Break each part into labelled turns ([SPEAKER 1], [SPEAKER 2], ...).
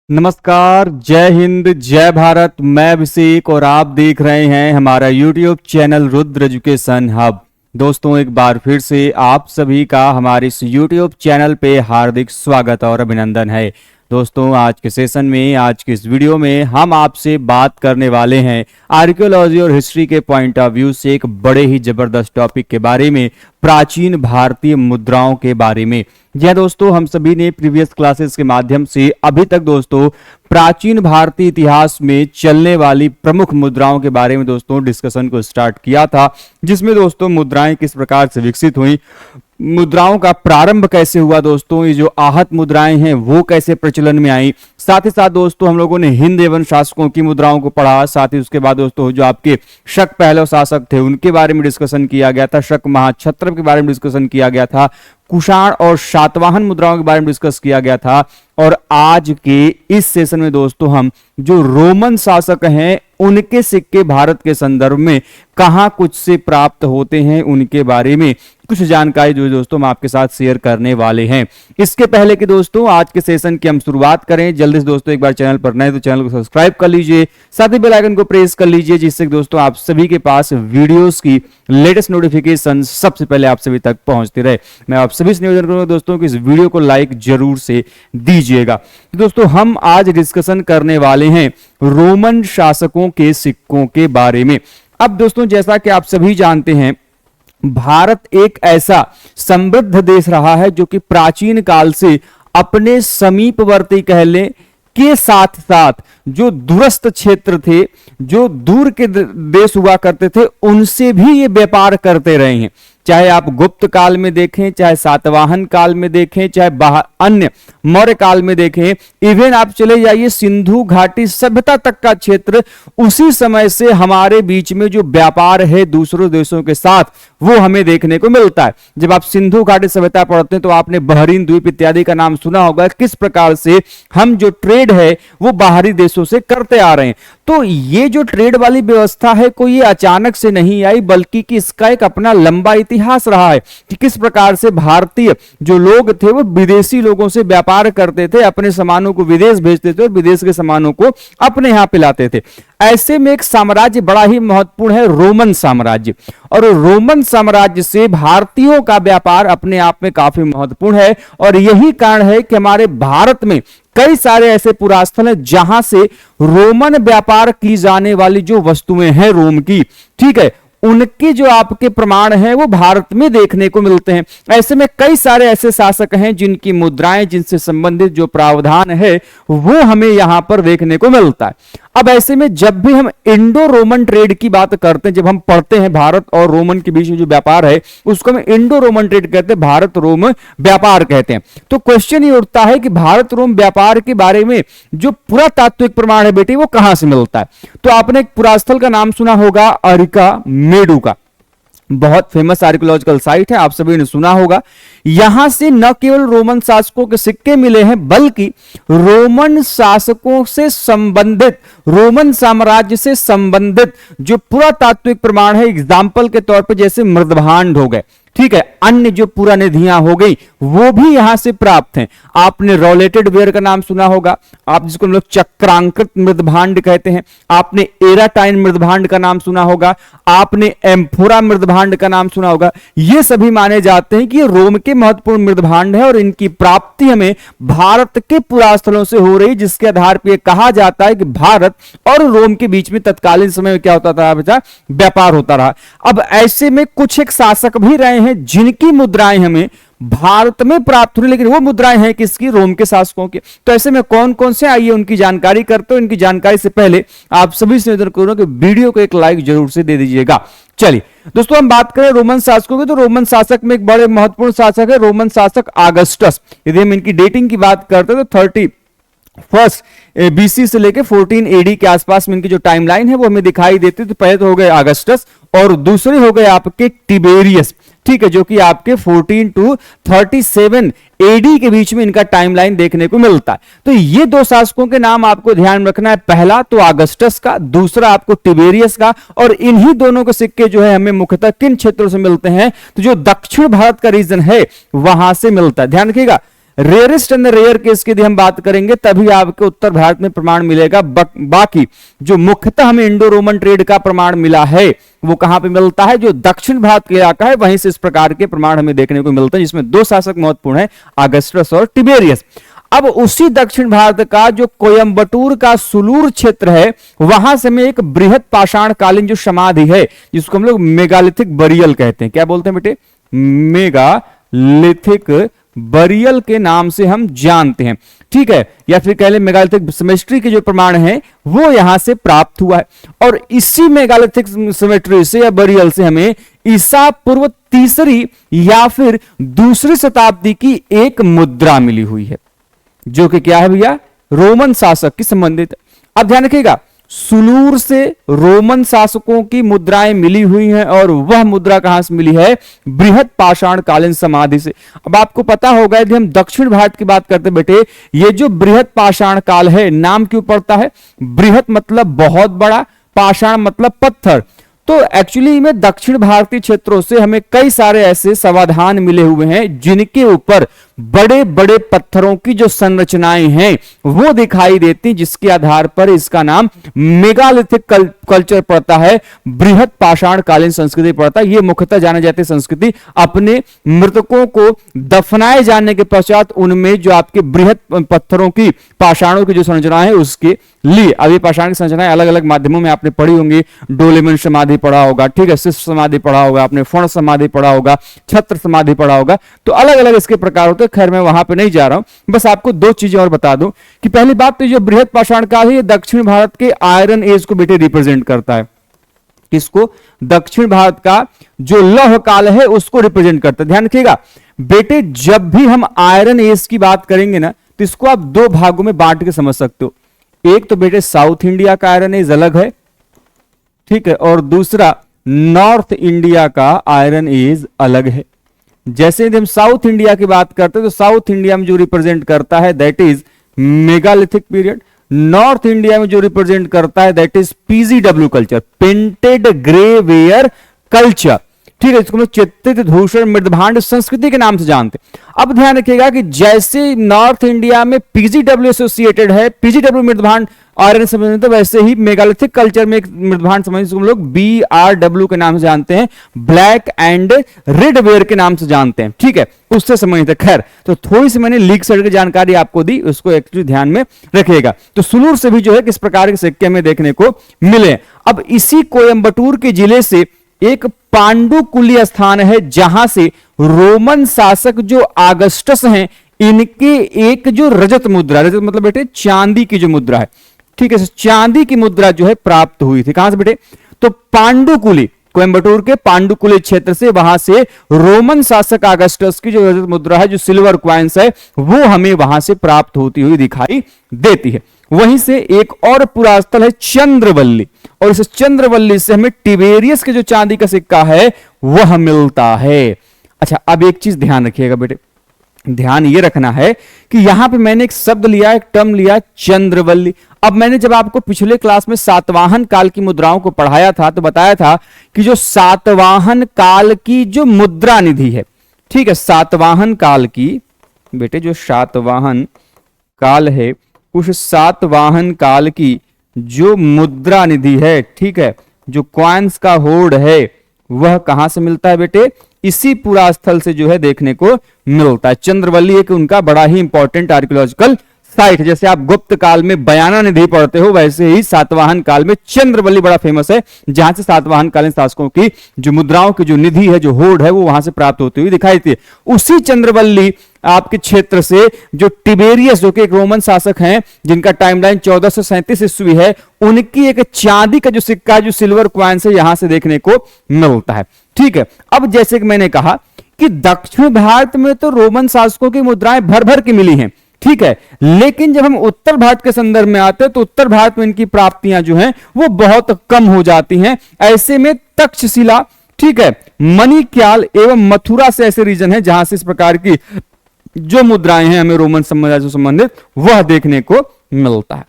[SPEAKER 1] नमस्कार, जय हिंद, जय भारत। मैं अभिषेक और आप देख रहे हैं हमारा YouTube channel Rudra education hub. दोस्तों, एक बार फिर से आप सभी का हमारे इस YouTube चैनल पे हार्दिक स्वागत और अभिनंदन है। दोस्तों, आज के सेशन में, आज के इस वीडियो में हम आपसे बात करने वाले हैं आर्कियोलॉजी और हिस्ट्री के पॉइंट ऑफ व्यू से एक बड़े ही जबरदस्त टॉपिक के बारे में, प्राचीन भारतीय मुद्राओं के बारे में। जी दोस्तों, हम सभी ने प्रीवियस क्लासेस के माध्यम से अभी तक दोस्तों प्राचीन भारतीय इतिहास में चलने वाली प्रमुख मुद्राओं के बारे में दोस्तों डिस्कशन को स्टार्ट किया था, जिसमें दोस्तों मुद्राएं किस प्रकार से विकसित हुई, मुद्राओं का प्रारंभ कैसे हुआ, दोस्तों ये जो आहत मुद्राएं हैं वो कैसे प्रचलन में आई। साथ ही साथ दोस्तों हम लोगों ने हिंद एवं शासकों की मुद्राओं को पढ़ा। साथ ही उसके बाद दोस्तों जो आपके शक पहलव शासक थे उनके बारे में डिस्कशन किया गया था, शक महाक्षत्रप के बारे में डिस्कशन किया गया था, कुषाण और शातवाहन मुद्राओं के बारे में डिस्कस किया गया था। और आज के इस सेशन में दोस्तों हम जो रोमन शासक हैं उनके सिक्के भारत के संदर्भ में कहां कुछ से प्राप्त होते हैं उनके बारे में कुछ जानकारी जो दोस्तों हम आपके साथ शेयर करने वाले हैं। इसके पहले कि दोस्तों आज के सेशन की हम शुरुआत करें, जल्दी से दोस्तों एक बार चैनल पर नए तो चैनल को सब्सक्राइब कर लीजिए, साथ ही बेल आइकन को प्रेस कर लीजिए, जिससे दोस्तों आप सभी के पास वीडियोस की लेटेस्ट नोटिफिकेशन सबसे पहले आप सभी तक पहुंचती रहे। मैं आप सभी से निवेदन करूंगा दोस्तों कि इस वीडियो को लाइक जरूर से दीजिएगा। दोस्तों हम आज डिस्कशन करने वाले हैं रोमन शासकों के सिक्कों के बारे में। अब दोस्तों जैसा कि आप सभी जानते हैं, भारत एक ऐसा समृद्ध देश रहा है जो कि प्राचीन काल से अपने समीपवर्ती कह लें के साथ साथ जो दूरस्थ क्षेत्र थे, जो दूर के देश हुआ करते थे, उनसे भी ये व्यापार करते रहे हैं। चाहे आप गुप्त काल में देखें, चाहे सातवाहन काल में देखें, चाहे अन्य मौर्य काल में देखें, इवन आप चले जाइए सिंधु घाटी सभ्यता तक का क्षेत्र, उसी समय से हमारे बीच में जो व्यापार है दूसरों देशों के साथ वो हमें देखने को मिलता है। जब आप सिंधु घाटी सभ्यता पढ़ते हैं तो आपने बहरीन द्वीप इत्यादि का नाम सुना होगा, किस प्रकार से हम जो ट्रेड है वो बाहरी देशों से करते आ रहे हैं। तो ये जो ट्रेड वाली व्यवस्था है कोई ये अचानक से नहीं आई, बल्कि कि इसका एक अपना लंबा इतिहास रहा है कि किस प्रकार से भारतीय जो लोग थे वो विदेशी लोगों से व्यापार करते थे, अपने सामानों को विदेश भेजते थे और विदेश के सामानों को अपने यहां पे लाते थे। ऐसे में एक साम्राज्य बड़ा ही महत्वपूर्ण है, रोमन साम्राज्य। और रोमन साम्राज्य से भारतीयों का व्यापार अपने आप में काफी महत्वपूर्ण है और यही कारण है कि हमारे भारत में कई सारे ऐसे पुरास्थल हैं जहां से रोमन व्यापार की जाने वाली जो वस्तुएं हैं रोम की, ठीक है, उनके जो आपके प्रमाण हैं वो भारत में देखने को मिलते हैं। ऐसे में कई सारे ऐसे शासक हैं जिनकी मुद्राएं, जिनसे संबंधित जो प्रावधान है वो हमें यहां पर देखने को मिलता है। अब ऐसे में जब भी हम इंडो रोमन ट्रेड की बात करते हैं, जब हम पढ़ते हैं भारत और रोमन के बीच में जो व्यापार है उसको हम इंडो रोमन ट्रेड कहते हैं, भारत रोम व्यापार कहते हैं। तो क्वेश्चन ये उठता है कि भारत रोम व्यापार के बारे में जो पुरातात्विक प्रमाण है बेटी वो कहां से मिलता है। तो आपने एक पुरास्थल का नाम सुना होगा, अरिका मेडू का, बहुत फेमस आर्कियोलॉजिकल साइट है, आप सभी ने सुना होगा। यहां से न केवल रोमन शासकों के सिक्के मिले हैं, बल्कि रोमन शासकों से संबंधित, रोमन साम्राज्य से संबंधित जो पुरातात्विक प्रमाण है, एग्जाम्पल के तौर पर जैसे मृदभांड हो गए, ठीक है, अन्य जो पुरानिधियां हो गई वो भी यहां से प्राप्त हैं। आपने रोलेटेड वेयर का नाम सुना होगा, आप जिसको हम लोग चक्रांकित मृदभांड कहते हैं, आपने एराटाइन मृदभांड का नाम सुना होगा, आपने एम्फोरा मृदभांड का नाम सुना होगा। ये सभी माने जाते हैं कि ये रोम के महत्वपूर्ण मृदभांड है और इनकी प्राप्ति हमें भारत के पुरास्थलों से हो रही, जिसके आधार पर कहा जाता है कि भारत और रोम के बीच में तत्कालीन समय में क्या होता था बेटा, व्यापार होता रहा। अब ऐसे में कुछ एक शासक भी रहे हैं जिनकी मुद्राएं हमें भारत में प्राप्त हुई, लेकिन वो मुद्राएं हैं किसकी, रोम के शासकों की। तो ऐसे में कौन कौन से आइए उनकी जानकारी करते हो। इनकी जानकारी से पहले आप सभी से निवेदन करूंगा कि वीडियो को एक लाइक जरूर से दे दीजिएगा। चलिए दोस्तों हम बात करें रोमन शासकों की, तो रोमन शासक में एक बड़े महत्वपूर्ण शासक है रोमन शासक ऑगस्टस। यदि हम इनकी डेटिंग की बात करते हैं तो 31 BC से लेकर 14 AD के आसपास में इनकी जो टाइमलाइन है वो हमें दिखाई देती है। तो पहले तो हो गए ऑगस्टस और दूसरे हो गए आपके टिबेरियस, ठीक है, जो कि आपके 14 to 37 AD के बीच में इनका टाइमलाइन देखने को मिलता है। तो ये दो शासकों के नाम आपको ध्यान रखना है, पहला तो ऑगस्टस का, दूसरा आपको टिबेरियस का। और इन्हीं दोनों के सिक्के जो है हमें मुख्यतः किन क्षेत्रों से मिलते हैं, तो जो दक्षिण भारत का रीजन है वहां से मिलता है। ध्यान रखिएगा, रेयरेस्ट एंड रेयर केस की यदि हम बात करेंगे तभी आपके उत्तर भारत में प्रमाण मिलेगा। बाकी जो मुख्यतः हमें इंडो रोमन ट्रेड का प्रमाण मिला है वो कहां पे मिलता है, जो दक्षिण भारत का इलाका है वहीं से इस प्रकार के प्रमाण हमें देखने को मिलते हैं, जिसमें दो शासक महत्वपूर्ण है, अगस्टस और टिबेरियस। अब उसी दक्षिण भारत का जो कोयंबटूर का सुलूर क्षेत्र है वहां से में एक बृहद पाषाण कालीन जो समाधि है जिसको हम लोग मेगालिथिक बरियल कहते हैं। क्या बोलते हैं बेटे? मेगालिथिक बरियल के नाम से हम जानते हैं, ठीक है, या फिर कह लें मेगालिथिक सिमेट्री के जो प्रमाण है वो यहां से प्राप्त हुआ है। और इसी मेगालिथिक सिमेट्री से या बरियल से हमें ईसा पूर्व तीसरी या फिर दूसरी शताब्दी की एक मुद्रा मिली हुई है जो कि क्या है भैया, रोमन शासक की संबंधित। अब ध्यान रखिएगा, सुलूर से रोमन शासकों की मुद्राएं मिली हुई हैं और वह मुद्रा कहां से मिली है, बृहद पाषाण कालीन समाधि से। अब आपको पता होगा यदि हम दक्षिण भारत की बात करते बेटे, ये जो बृहद पाषाण काल है नाम क्यों पड़ता है, बृहद मतलब बहुत बड़ा, पाषाण मतलब पत्थर। तो एक्चुअली में दक्षिण भारतीय क्षेत्रों से हमें कई सारे ऐसे समाधान मिले हुए हैं जिनके ऊपर बड़े बड़े पत्थरों की जो संरचनाएं हैं वो दिखाई देती, जिसके आधार पर इसका नाम मेगालिथिक कल्चर पड़ता है, बृहद पाषाण कालीन संस्कृति पड़ता है। ये मुख्यतः जाने जाती संस्कृति अपने मृतकों को दफनाए जाने के पश्चात उनमें जो आपके बृहद पत्थरों की पाषाणों की जो संरचना है उसके लिए। अब ये पाषाण की संरचनाएं अलग अलग माध्यमों में आपने पढ़ी होंगी, डोलेमन समाधि पढ़ा होगा, ठीक है, शिष्ट समाधि पढ़ा होगा, आपने फण समाधि पढ़ा होगा, छत्र समाधि पढ़ा होगा, तो अलग अलग इसके प्रकार होते हैं। खैर मैं वहां पे नहीं जा रहा हूं, बस आपको दो चीजें और बता दूं कि पहली बात तो जो बृहद पाषाण काल है ये दक्षिण भारत के आयरन एज को बेटे रिप्रेजेंट करता है। किसको? दक्षिण भारत का जो लौह काल है उसको रिप्रेजेंट करता है। ध्यान रखिएगा बेटे, जब भी हम आयरन एज की बात करेंगे ना तो इसको आप दो भागों में बांट के समझ सकते हो। एक तो बेटे साउथ इंडिया का आयरन एज अलग है, ठीक है, और दूसरा नॉर्थ इंडिया का आयरन एज अलग है। जैसे यदि हम साउथ इंडिया की बात करते हैं तो साउथ इंडिया में जो रिप्रेजेंट करता है that is megalithic period, north India में जो रिप्रेजेंट करता है that is PGW culture, painted grey ware culture, ठीक है, इसको हम चित्रित धूषण मृदभांड संस्कृति के नाम से जानते हैं। अब ध्यान रखिएगा कि जैसे नॉर्थ इंडिया में पीजीडब्ल्यू एसोसिएटेड है, पीजीडब्ल्यू मृदभांड आयरन संबंधित, तो वैसे ही मेगालिथिक कल्चर में एक मृदभांड संबंधित हम लोग BRW के नाम से जानते हैं, ब्लैक एंड रेड वेयर के नाम से जानते हैं, ठीक है, उससे संबंधित है। खैर, तो थोड़ी सी मैंने लीक साइड की जानकारी आपको दी, उसको एक्चुअली ध्यान में रखिएगा। तो सुलूर से भी जो है किस प्रकार के सिक्के में देखने को मिले। अब इसी कोयंबटूर के जिले से एक पांडुकुली स्थान है जहां से रोमन शासक जो आगस्टस हैं इनके एक जो रजत मुद्रा, रजत मतलब बेटे चांदी की जो मुद्रा है, ठीक है, चांदी की मुद्रा जो है प्राप्त हुई थी। कहां से बेटे? तो पांडुकुली, कोयंबटूर के पांडुकुली क्षेत्र से, वहां से रोमन शासक आगस्टस की जो रजत मुद्रा है, जो सिल्वर क्वाइंस है, वो हमें वहां से प्राप्त होती हुई दिखाई देती है। वहीं से एक और पुरास्थल है चंद्रवल्ली, और इस चंद्रवल्ली से हमें टिबेरियस के जो चांदी का सिक्का है वह मिलता है। अच्छा, अब एक चीज ध्यान रखिएगा बेटे, ध्यान ये रखना है कि यहां पे मैंने एक शब्द लिया, एक टर्म लिया, चंद्रवल्ली। अब मैंने जब आपको पिछले क्लास में सातवाहन काल की मुद्राओं को पढ़ाया था तो बताया था कि जो सातवाहन काल की जो मुद्रा निधि है, ठीक है, सातवाहन काल की बेटे जो सातवाहन काल है उस सातवाहन काल की जो मुद्रा निधि है, ठीक है, जो क्वाइंस का होर्ड है, वह कहां से मिलता है बेटे? इसी पुरास्थल से जो है देखने को मिलता है। चंद्रवल्ली एक उनका बड़ा ही इंपॉर्टेंट आर्कियोलॉजिकल साइट है। जैसे आप गुप्त काल में बयाना निधि पढ़ते हो वैसे ही सातवाहन काल में चंद्रवल्ली बड़ा फेमस है, जहां से सातवाहन कालीन शासकों की जो मुद्राओं की जो निधि है, जो होर्ड है, वो वहां से प्राप्त होती हुई दिखाई देती है। उसी चंद्रवल्ली आपके क्षेत्र से जो टिबेरियस, जो कि एक रोमन शासक हैं जिनका टाइमलाइन 1437 ईस्वी है, उनकी एक चांदी का जो सिक्का, जो सिल्वर क्वाइन से यहां से देखने को मिलता है, ठीक है। अब जैसे कि मैंने कहा कि दक्षिण भारत में तो रोमन शासकों की मुद्राएं भर भर की मिली हैं, ठीक है, लेकिन जब हम उत्तर भारत के संदर्भ में आते हैं तो उत्तर भारत में इनकी प्राप्तियां जो हैं वो बहुत कम हो जाती हैं। ऐसे में तक्षशिला, ठीक है, मणिक्याल एवं मथुरा से ऐसे रीजन है जहां से इस प्रकार की जो मुद्राएं हैं हमें रोमन समुदाय से संबंधित वह देखने को मिलता है,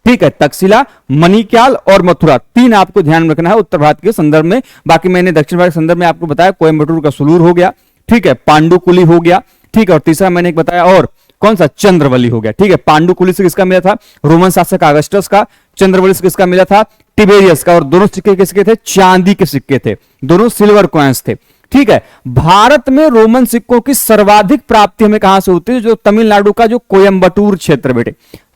[SPEAKER 1] ठीक है। तक्षशिला, मणिक्याल और मथुरा, तीन आपको ध्यान में रखना है उत्तर भारत के संदर्भ में। बाकी मैंने दक्षिण भारत के संदर्भ में आपको बताया कोयंबटूर का सुलूर हो गया, ठीक है, पांडुकुली हो गया, ठीक है, और तीसरा मैंने एक बताया और कौन सा, चंद्रवली हो गया। ठीक है, पांडुकुली से किसका मिला था, रोमन शासक अगस्टस का। चंद्रवली से किसका मिला था, टिबेरियस का। और दोनों सिक्के किसके थे, चांदी के सिक्के थे, दोनों सिल्वर कॉइन्स थे। ठीक है, भारत में रोमन सिक्कों की सर्वाधिक प्राप्ति हमें कहां से होती है, जो तमिलनाडु का जो कोयंबटूर क्षेत्र बेटे,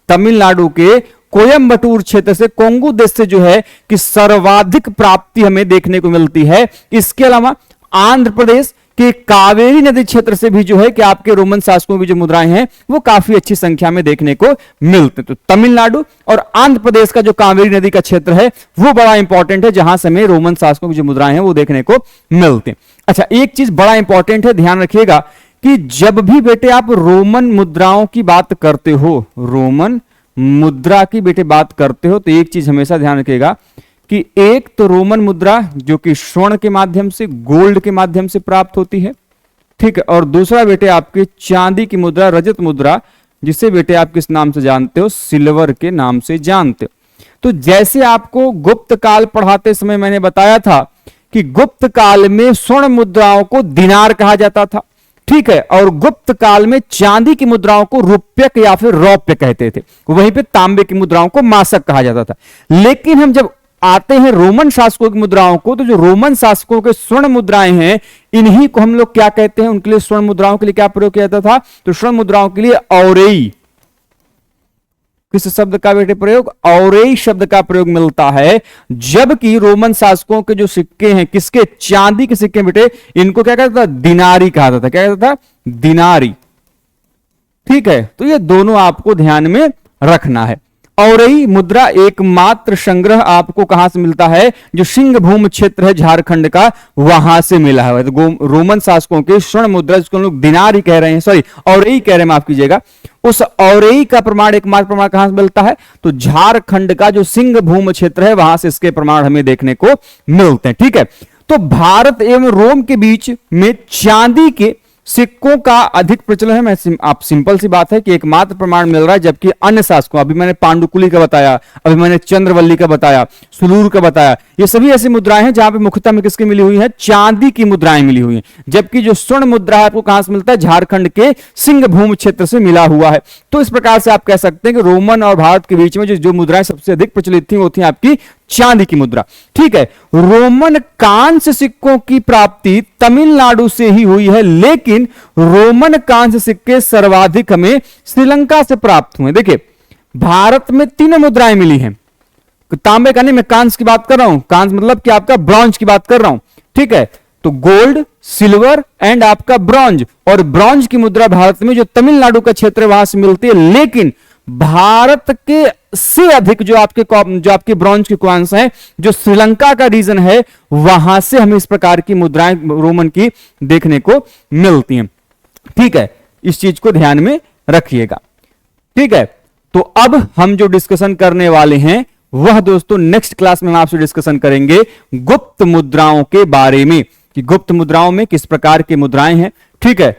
[SPEAKER 1] तमिलनाडु के कोयंबटूर क्षेत्र से, कोंगू देश से जो है कि सर्वाधिक प्राप्ति हमें देखने को मिलती है। इसके अलावा आंध्र प्रदेश के कावेरी नदी क्षेत्र से भी जो है कि आपके रोमन शासकों की जो मुद्राएं हैं वो काफी अच्छी संख्या में देखने को मिलते हैं। तो तमिलनाडु और आंध्र प्रदेश का जो कावेरी नदी का क्षेत्र है वो बड़ा इंपॉर्टेंट है, जहां से हमें रोमन शासकों की जो मुद्राएं हैं वो देखने को मिलते हैं। अच्छा, एक चीज बड़ा इंपॉर्टेंट है, ध्यान रखिएगा कि जब भी बेटे आप रोमन मुद्राओं की बात करते हो, रोमन मुद्रा की बेटे बात करते हो, तो एक चीज हमेशा ध्यान रखिएगा कि एक तो रोमन मुद्रा जो कि स्वर्ण के माध्यम से, गोल्ड के माध्यम से प्राप्त होती है। ठीक है, और दूसरा बेटे आपके चांदी की मुद्रा, रजत मुद्रा, जिसे बेटे आप किस नाम से जानते हो, सिल्वर के नाम से जानते हो। तो जैसे आपको गुप्त काल पढ़ाते समय मैंने बताया था कि गुप्त काल में स्वर्ण मुद्राओं को दिनार कहा जाता था। ठीक है, और गुप्त काल में चांदी की मुद्राओं को रुप्यक या फिर रौप्य कहते थे, वहीं पे तांबे की मुद्राओं को मासक कहा जाता था। लेकिन हम जब आते हैं रोमन शासकों की मुद्राओं को, तो जो रोमन शासकों के स्वर्ण मुद्राएं हैं, इन्हीं को हम लोग क्या कहते हैं, उनके लिए स्वर्ण मुद्राओं के लिए क्या प्रयोग किया जाता था, तो स्वर्ण मुद्राओं के लिए औरेई, किस शब्द का बेटे प्रयोग, औरेई शब्द का प्रयोग मिलता है। जबकि रोमन शासकों के जो सिक्के हैं, किसके, चांदी के सिक्के बेटे, इनको क्या कहता था, दिनारी कहा जाता था। क्या कहता था, दिनारी। ठीक है, तो ये दोनों आपको ध्यान में रखना है। औरेई मुद्रा एकमात्र संग्रह आपको कहां से मिलता है, जो सिंहभूम क्षेत्र है झारखंड का, वहां से मिला है। तो रोमन शासकों के स्वर्ण मुद्रा, जिसको लोग दिनार ही कह रहे हैं, सॉरी औरेई कह रहे हैं, माफ कीजिएगा, उस औरेई का प्रमाण, एकमात्र प्रमाण कहां से मिलता है, तो झारखंड का जो सिंहभूम क्षेत्र है वहां से इसके प्रमाण हमें देखने को मिलते हैं। ठीक है, तो भारत एवं रोम के बीच में चांदी के सिक्कों का अधिक प्रचलन है। मैं आप सिंपल सी बात है कि एकमात्र प्रमाण मिल रहा है, जबकि अन्य शासकों, अभी मैंने पांडुकुली का बताया, अभी मैंने चंद्रवल्ली का बताया, सुलूर का बताया, ये सभी ऐसी मुद्राएं हैं जहां पे मुख्यतः में किसकी मिली हुई है, चांदी की मुद्राएं मिली हुई हैं। जबकि जो स्वर्ण मुद्रा है आपको कहां से मिलता है, झारखंड के सिंहभूम क्षेत्र से मिला हुआ है। तो इस प्रकार से आप कह सकते हैं कि रोमन और भारत के बीच में जो मुद्राएं सबसे अधिक प्रचलित थी वो थी आपकी चांदी की मुद्रा। ठीक है, रोमन कांस्य सिक्कों की प्राप्ति तमिलनाडु से ही हुई है, लेकिन रोमन कांस्य सिक्के सर्वाधिक हमें श्रीलंका से प्राप्त हुए। देखिए, भारत में 3 मुद्राएं मिली हैं, तांबे का नहीं, मैं कांस्य की बात कर रहा हूं, कांस्य मतलब कि आपका ब्रॉन्ज की बात कर रहा हूं। ठीक है, तो गोल्ड, सिल्वर एंड आपका ब्रॉन्ज, और ब्रॉन्ज की मुद्रा भारत में जो तमिलनाडु का क्षेत्र है वहां से मिलती है। लेकिन भारत के से अधिक जो आपके ब्रॉन्ज के कॉइन्स हैं, जो श्रीलंका का रीजन है, वहां से हमें इस प्रकार की मुद्राएं रोमन की देखने को मिलती हैं। ठीक है, इस चीज को ध्यान में रखिएगा। ठीक है, तो अब हम जो डिस्कशन करने वाले हैं वह दोस्तों नेक्स्ट क्लास में हम आपसे डिस्कशन करेंगे गुप्त मुद्राओं के बारे में, कि गुप्त मुद्राओं में किस प्रकार की मुद्राएं हैं। ठीक है,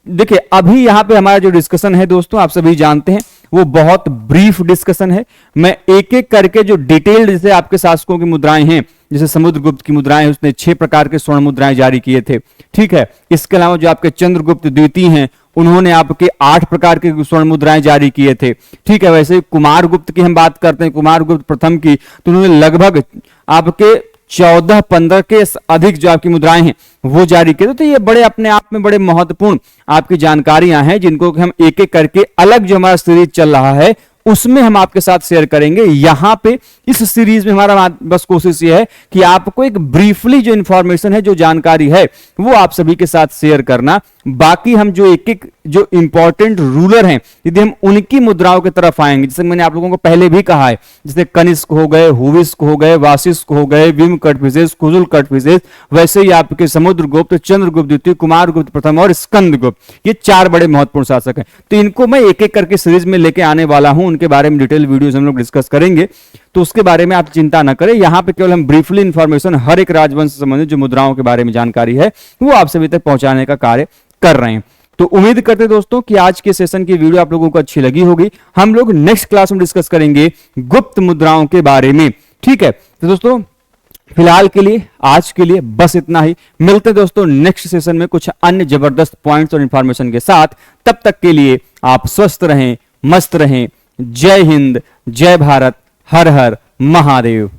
[SPEAKER 1] देखिए अभी यहां पे हमारा जो डिस्कशन है दोस्तों, आप सभी जानते हैं वो बहुत ब्रीफ डिस्कशन है। मैं एक एक करके जो डिटेल्ड, जैसे आपके शासकों की मुद्राएं हैं, जैसे समुद्रगुप्त की मुद्राएं, उसने 6 प्रकार के स्वर्ण मुद्राएं जारी किए थे। ठीक है, इसके अलावा जो आपके चंद्रगुप्त द्वितीय हैं, उन्होंने आपके 8 प्रकार के स्वर्ण मुद्राएं जारी किए थे। ठीक है, वैसे कुमार गुप्त की हम बात करते हैं, कुमार गुप्त प्रथम की, तो उन्होंने लगभग आपके 14-15 के अधिक जो आपकी मुद्राएं हैं वो जारी किए। तो ये बड़े अपने आप में बड़े महत्वपूर्ण आपकी जानकारियां हैं, जिनको हम एक एक करके अलग जो हमारा सीरीज चल रहा है उसमें हम आपके साथ शेयर करेंगे। यहां पे इस सीरीज में हमारा बस कोशिश ये है कि आपको एक ब्रीफली जो इंफॉर्मेशन है, जो जानकारी है, वो आप सभी के साथ शेयर करना। बाकी हम जो एक एक जो इंपॉर्टेंट रूलर हैं, यदि हम उनकी मुद्राओं की तरफ आएंगे, जैसे मैंने आप लोगों को पहले भी कहा है, जैसे कनिष्क हो गए, हुविस्क हो गए, वासिष्क हो गए, विम कटफिसेस, कुजुल कटफिसेस, वैसे ही आपके समुद्रगुप्त, चंद्रगुप्त द्वितीय, कुमारगुप्त प्रथम और स्कंदगुप्त, ये 4 बड़े महत्वपूर्ण शासक हैं। तो इनको मैं एक एक करके सीरीज में लेके आने वाला हूं, उनके बारे में डिटेल वीडियोस हम लोग डिस्कस करेंगे। तो उसके बारे में आप चिंता ना करें, यहां पे केवल हम ब्रीफली इंफॉर्मेशन हर एक राजवंश से संबंधित जो मुद्राओं के बारे में जानकारी है वो आप सभी तक पहुंचाने का कार्य कर रहे हैं। तो उम्मीद करते दोस्तों कि आज के सेशन की वीडियो आप लोगों को अच्छी लगी होगी। हम लोग नेक्स्ट क्लास में डिस्कस करेंगे गुप्त मुद्राओं के बारे में। ठीक है, तो दोस्तों फिलहाल के लिए आज के लिए बस इतना ही। मिलते हैं दोस्तों नेक्स्ट सेशन में कुछ अन्य जबरदस्त पॉइंट्स और इंफॉर्मेशन के साथ। तब तक के लिए आप स्वस्थ रहें, मस्त रहें। जय हिंद, जय भारत, हर हर महादेव।